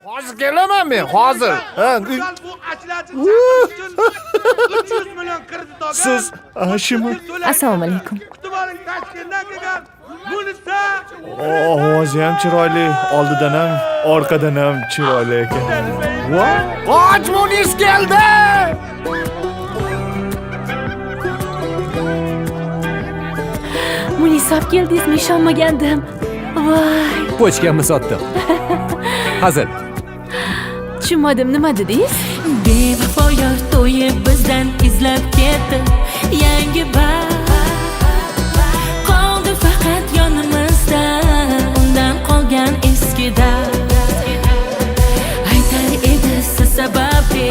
Hozir kelaman men, hozir. Ha, Bu achilachini chaqirish uchun 300 million kredit olgan. siz Hashimov. Assalomu alaykum. Kutib oling, Toshkentdan kelgan. Bunisi Ovozi ham chiroyli, oldidan ham, orqadan ham chiroyli ekan. Voy, qoch Munis keldi. Munisab keldingizmi? Ishonmagandim. Voy, Pochkamni sotdim. Hazil. tushunmadim, nima dedingiz? Bevafo yor to'yib bizdan izlab ketdi yangi baxt. Qoldi faqat yonimizda undan qolgan eski dard. Aytar edi siz sababli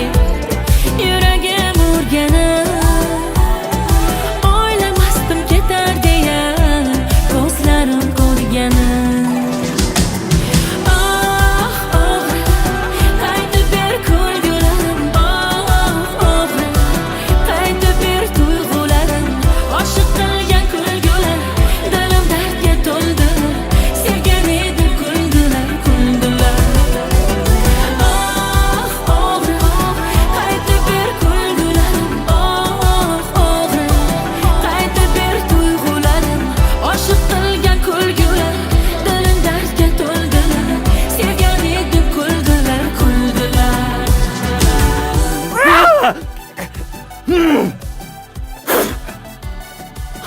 yuragim urganib, o'ylamasdim ketar deya ko'zlarim ko'rganim.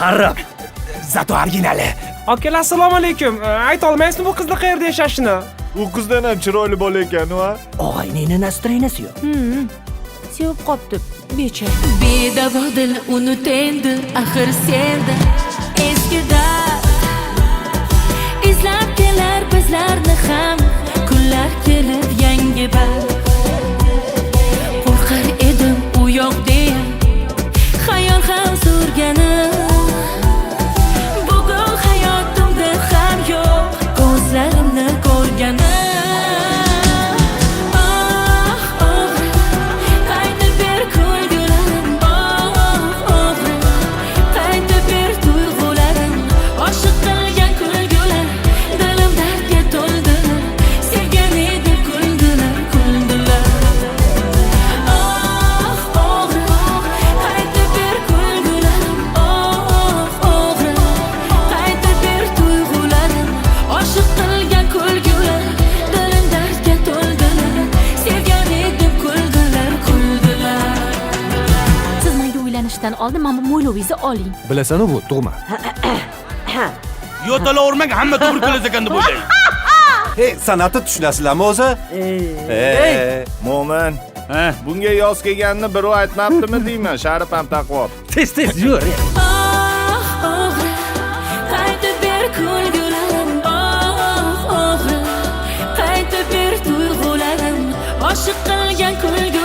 Harrab. Zato originali. Akalar assalomu alaykum. Ayta olmaysizmi bu qizni qayerda yashashini? U qizdan ham chiroyli bola ekan, va? Og'ayning настроенияsi yo'q. Sevib qopti, becha. Bedavo dil unutendi axir senda eski dard. Izlab kelar bizlarni ham kunlar kelib yangi baxt. Qo'rqar edim u yoq deya xayol ham surganim. Bugun hayotimda ham yo'q ko'zlarimni ko'rganim. Oldin mana bu mo'ylovingizni oling. Bilasan bu tug'ma. yo'talavurmang, hamma tuberkuloz ekan deb o'ylang. Hey, san'atni tushunasizlarmi o'zi? Mo'min. Bunga yoz kelganini biri aytmabdimi deyman, Sharif ham taqvob. Tez yur. Qaytib ber kulgularim, o'g'ri. Qaytib ber tuyg'ularim, oshiq qilgan kulgu